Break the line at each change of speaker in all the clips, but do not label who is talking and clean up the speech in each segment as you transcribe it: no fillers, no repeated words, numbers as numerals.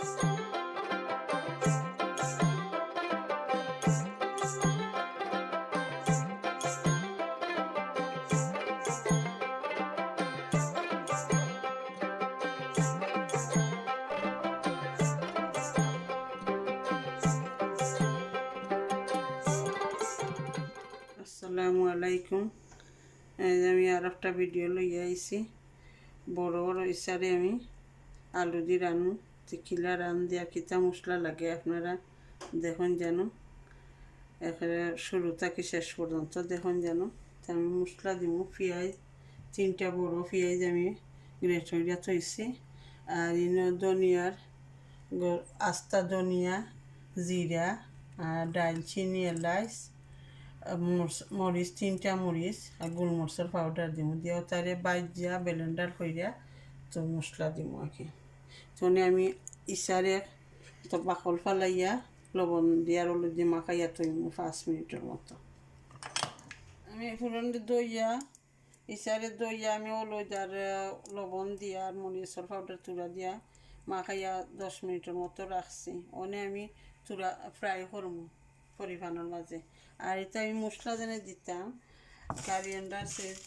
আসসালামু আলাইকুম। আমি আর একটা ভিডিও লইয়া আইছি। বড় বড় ইসারে আমি আলু দিয়ে রানু কিলা রান দিয়া কিতা মশলা লাগে আপনারা দেখুন যেন এখানে শুরু থেকে শেষ পর্যন্ত দেখুন যেন। আমি মশলা দিব পেঁয়াজ 3টা বড় পেঁয়াজ আমি গ্রেট করিয়া থইছি। আর ইনো ধনিয়ার আস্তা ধনিয়া, জিরা, আর ডালচিনি, এলাচ, মরিচ 3টা মরিচ আর গোলমরিচের পাউডার দিব দিয়ে তারে বাইজিয়া ব্লেন্ডার করিয়া তো মশলা দিব আর কি। তখন আমি ইসারে তো বাকল ফালাইয়া লবণ দিয়ার হলুদ দিয়ে মাখাইয়া থইম 5 মিনিটের মতো। আমি ফুরন দইয়া ইসারে দইয়া আমি হলুদ আর লবণ দিয়া আর মরিচের পাউডার তুলা দিয়া মাখাইয়া 10 মিনিটের মতো রাখছি। ওনে আমি তুলা ফ্রাই করবো পরিমাণের মাঝে। আর এটা আমি মশলা যেন দিতাম কারিয়েন্ডার সেট,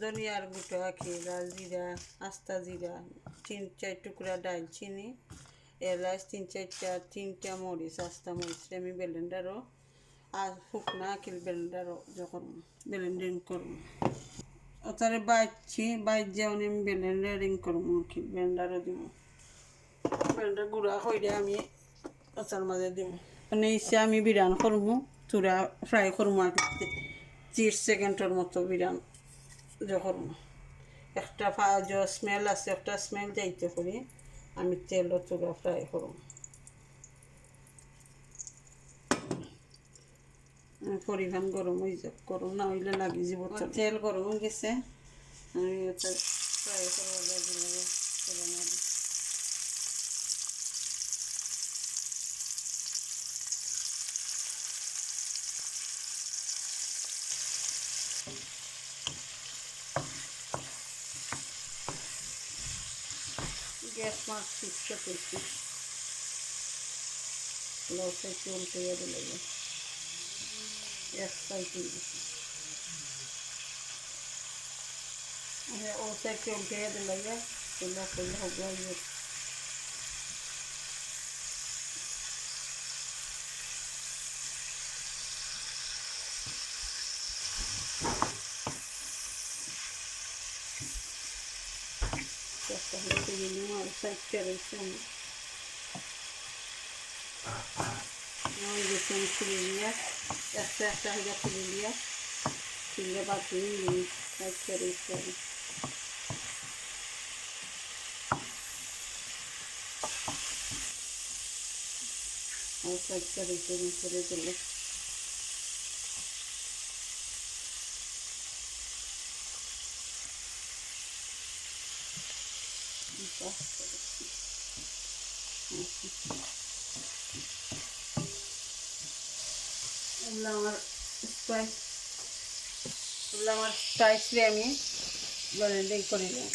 ধনিয়ার গুঁটো আখি, জিরা, আস্তা জিরা, 3-4 টুকরা ডালচিনি, এলাচ 3-4টা মরিচ, আস্তা মরিচ আমি ব্লেন্ডারও আর শুকনা আখিল ব্লেন্ডারও যখন ব্লেন্ডিং করবো ওটারে বাইট যেমন আমি ব্লেন্ডারিং করবো কি ব্লেন্ডারও দিব। ব্লেন্ডার গুঁড়া হইলে আমি ওটার মাঝে দিব। মানে ইসে আমি বিরান করবো তুরা ফ্রাই করবো আর 30 সেকেন্ডের মতো বিরান করবো। একটা স্মেল আছে, একটা স্মেল যাইতে করি আমি তেলও তুরা ফ্রাই করবো। পরিমাণ গরম হয়ে যাক, গরম না হইলে লাগি যাব। তেল গরম হয়ে গেছে, আমি ওটা ফ্রাই করবো তেলে না দিই। গ্যাস মাছ শিখতে করছি লসাই চলতে দিলে এক সাইড ও সাইড চলতে দিলে তেলা করলে হবে। আর সাইডটা রয়েছে আমি খুলে নিয়ে একটা হয়ে খুলে নিয়ে খুলে বাকি সাইডটা রয়েছে আর সাইডটা রয়েছে করে দিলে আমার স্পাইসলি আমি ব্লেন্ডিং করে নিই।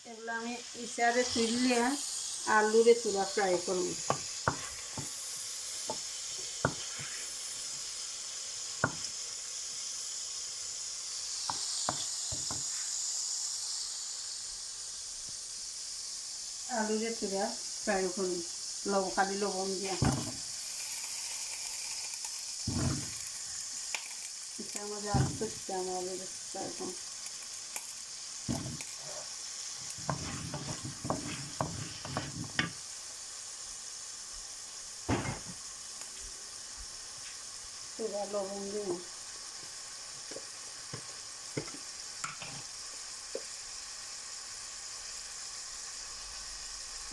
এগুলো আমি ইসারে তুললে আলুরে তুলা ফ্রাই করব। আলুরে তুলা ফ্রাই করব খালি লবণ দিয়া। এটা আমাদের আলু আমাদের ফ্রাই করব। তুলা লবণ দিব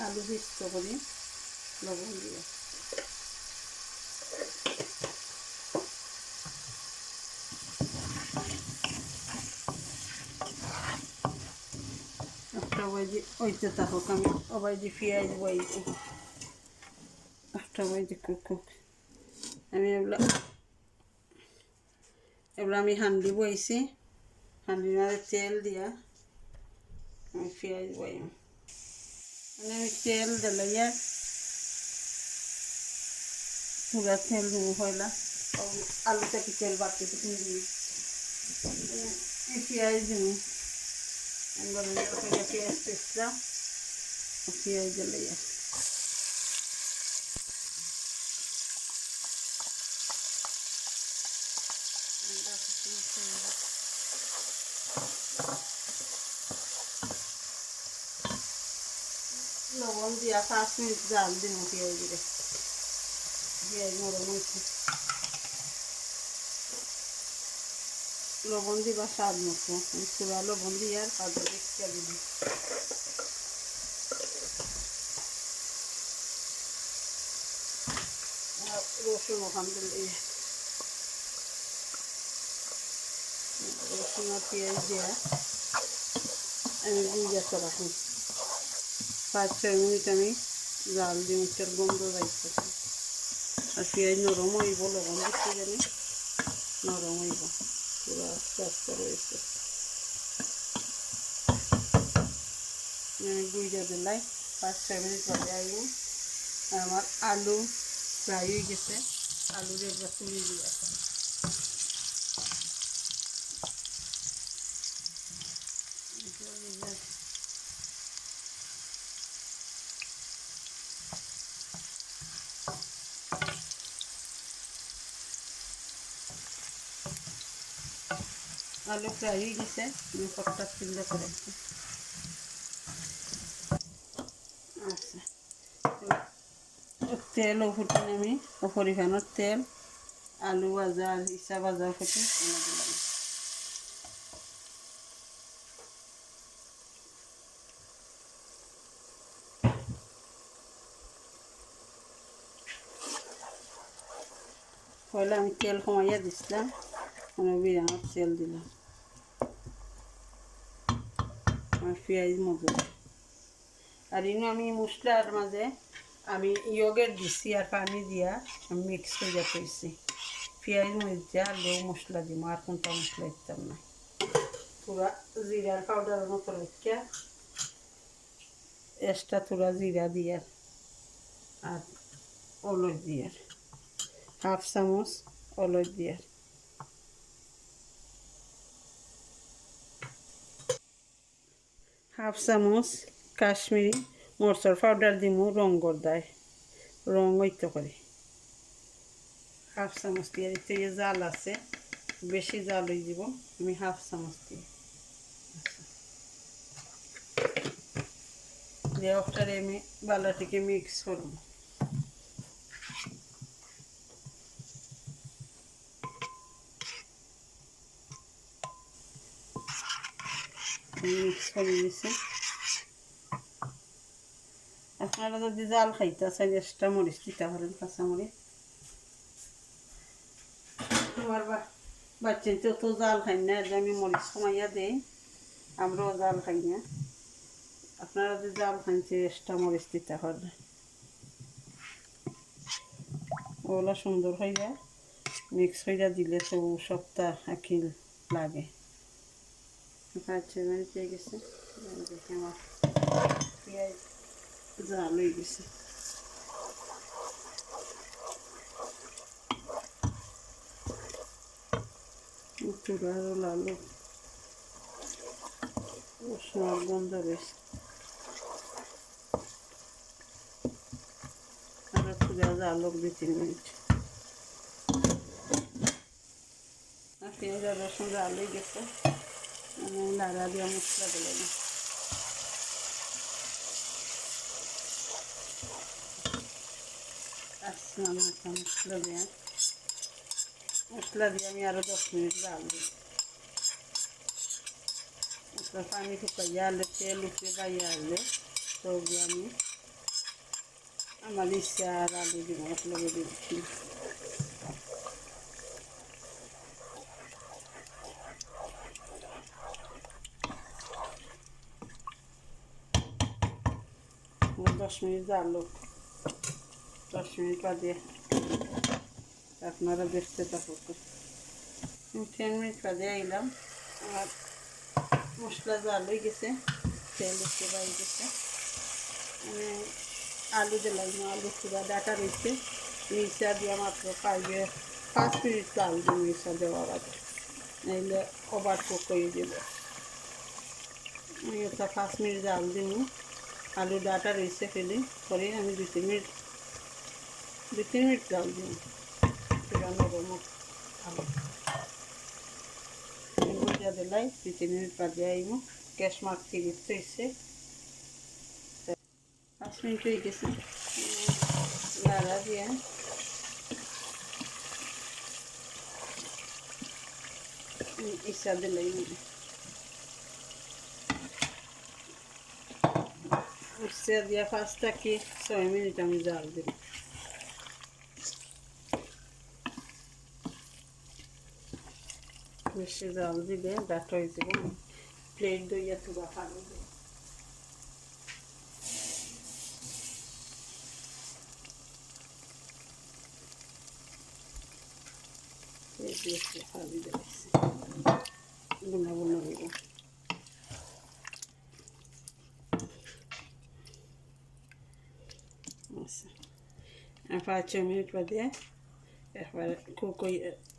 আলু ভিস্ত করি লবণ দিয়ে। একটা বাজি ওইতে থাকুক আমি ওবাইজি পেঁয়াজ বইছি একটা বাজি কুক আমি এগুলো আমি হান্ডি বইছি। হান্ডির মাঝে তেল দিয়া আমি পেঁয়াজ বইম। আমি তেল দিলাইয়া পুরা তেল দিব হইলা আলু থেকে তেল বাড়তে তুমি দিই পেঁয়াজ দিব পেঁয়াজ পেঁচলাম পেঁয়াজ দিলাইয়া লবণ দিয়া 5 মিনিট জাল দিব পেঁয়াজ দিয়ে পেঁয়াজ নরম হয়েছে লবণ দিবা স্বাদ মতো পুরা লবণ দিয়ে আর কাজু দিয়ে দিবি রসুন ওখান দিলে রসুন আর পেঁয়াজ দিয়ে আমি গুঁজাতে রাখি 5-6 মিনিট আমি জাল দিয়ে মুখটার গন্ধ যাইতে আর পেঁয়াজ নরম হইব লবণ দিতে জানি নরম হইব পুরো আস্তে আস্তে রয়েছে আমি গুঁজা দিলাই 5-6 মিনিট পরে আইব আমার আলু ফ্রাই হয়ে গেছে আলু একবার তুলে দিয়ে আলু ফ্রাই হয়ে গেছে আমি পটটা চিল্লা করে আচ্ছা তেল ফুটে আমি পরিমাণের তেল আলু ভাজা আর ইসা ভাজা ফুটে এনে দিলাম পয়লা আমি তেল কমাইয়া দিছিলাম বিরিয়ানির তেল দিলাম আর পেঁয়াজ মজা আর ইনো আমি মশলার মাঝে আমি ইয়োগেট দিছি আর পানি দিয়া আমি মিক্স করে থইছি পেঁয়াজ মরিচা আলু মশলা দিব আর কোনটা মশলা দিতাম না পুরা জিরার পাউডারের মতো রেখে এক্সট্রা তোরা জিরা দিয়ে আর অলস দিয়ে 1/2 চামচ অলস দিয়ে 1/2 চামচ কাশ্মীরি মরচর পাউডার দিমু রং গড়দায় রং হইতে করে 1/2 চামচ দিয়ে দিতে জাল আছে বেশি জাল হয়ে যাব আমি 1/2 চামচ দিয়ে ওটারে আমি বালাটিকে মিক্স করব মিক্স করে দিয়েছি আপনারা যদি জাল খাইতে চান এক্সট্রা মরিচ দিতে পারেন কাঁচামরিচ আমার বাচ্চা তো জাল খাই না আমি মরিচ কমাইয়া দেই আমরাও জাল খাই না আপনারা যদি জাল খাইছে এক্সট্রা মরিচ দিতে পারেন ওগুলো সুন্দর হইয়া মিক্স হইয়া দিলে তো সপ্তাহ আখিল লাগে 5-6 মিনিট হয়ে গেছে দেখে আমার পেঁয়াজ জাল হয়ে গেছে পুরা লালু রসুনের গন্ধ রয়েছে আর পুরা জাল হোক 2-3 মিনিট আর পেঁয়াজ আর রসুন জাল হয়ে গেছে আমি নাড়া দিয়ে মশলা দিলাম মশলা দিয়ে আমি আরো 10 মিনিট জাল দিই মশলা পানি শুকাইয়া আলে তেল উঠে বাইয়া আলে তো আমি আমার ইচ্ছা আর আলু দিব মশলা দিয়ে দিচ্ছি দশ মিনিট জাল 10 মিনিট বাদে আপনারা দেখতে থাকুন 10 মিনিট বাদে আইলাম আর মশলা জাল হয়ে গেছে তেল উঠে বাইরে গেছে মানে আলু দিলাম, আলু পুরা ডাটা রয়েছে, মির্চা দিয়ে মাত্র 5 মিনিট জাল দিই মির্চা দেওয়ার আগে, নাইলে ওভার কুক হয়ে যাবে। আমি একটা 5 মিনিট জাল দিব, আলু ডাটা রয়েছে ফেলে পরে আমি 2-3 মিনিট জাল দিব, পুরা নরম আলু ভুজা দিলাই 2-3 মিনিট বাদে আইব। গ্যাস মার্ক 30 হয়েছে, 5 মিনিট হয়ে গেছে। লাড়া দিয়ে ইচ্ছা দিলাই ইচ্ছা দিয়া 5 থেকে 6 মিনিট আমি জাল দিব। বেশি জাল দিলে ডাটা হয়ে যাব, প্লেট দইয়া তুবা পানি দেব। পানি দিয়েছি গুনা গুনা দিব। আচ্ছা 5-6 মিনিট বাদে একবার কুক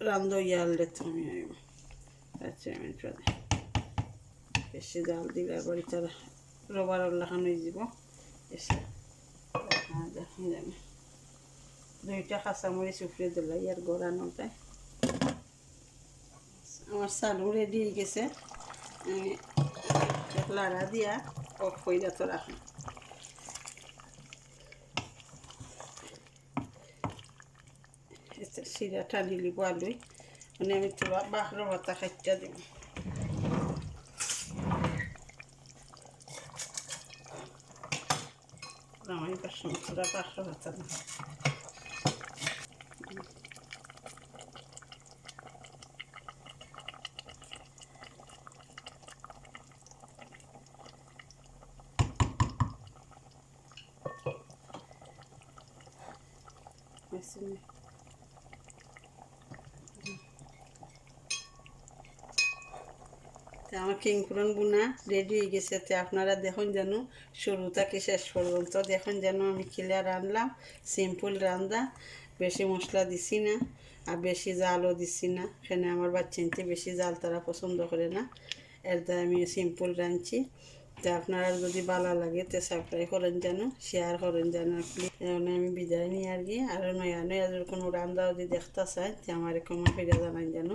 রান্ধ ইয়াল দিতে আমি 5-6 মিনিট বাদে। বেশি জাল দিলে আবার এটা রবার লাগানো হয়ে যাব। এসে দেখুন জানি 2টা কাঁচামরিচ উপরে দিলাই আর গড়ানোটায়। আমার চালু রেডি হয়ে গেছে, লাড়া দিয়া অফ করে তো রাখুন। সিরা টানি লিব আলুই, মানে আমি তোলা বাঁকড়ো ভাতা খাইটা দিব। আমার পাশে তোরা বাঁকড়ো ভাতা না আমার কিংপুরন বুনা রেডি হয়ে গেছে। আপনারা দেখুন যেন শুরু থেকে শেষ পর্যন্ত দেখুন যেন আমি কিলা রাঁধলাম, সিম্পল রান্না, বেশি মশলা দিছি না আর বেশি জালও দিছি না। এখানে আমার বাচ্চাতে বেশি জাল তারা পছন্দ করে না, এর দ্বারা আমি সিম্পল রাঁধছি। তো আপনারা যদি ভালো লাগে তো সাবস্ক্রাইব করেন যেন, শেয়ার করেন যেন। প্লিজ আমি বিদায় নিয়ে আর কি, আর নয়া নয়া যদি কোনো রান্না যদি দেখতে চাই তো আমার কমা ফিরে জানাই যেন,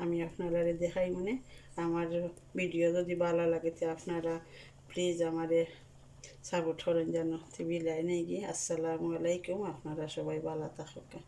আমি আপনারা দেখাই। মানে আমার ভিডিও যদি ভালো লাগে তো আপনারা প্লিজ আমারে সাপোর্ট করেন যেন। তো বিদায় নিয়ে গিয়ে আসসালামু আলাইকুম, আপনারা সবাই ভালো থাকুন।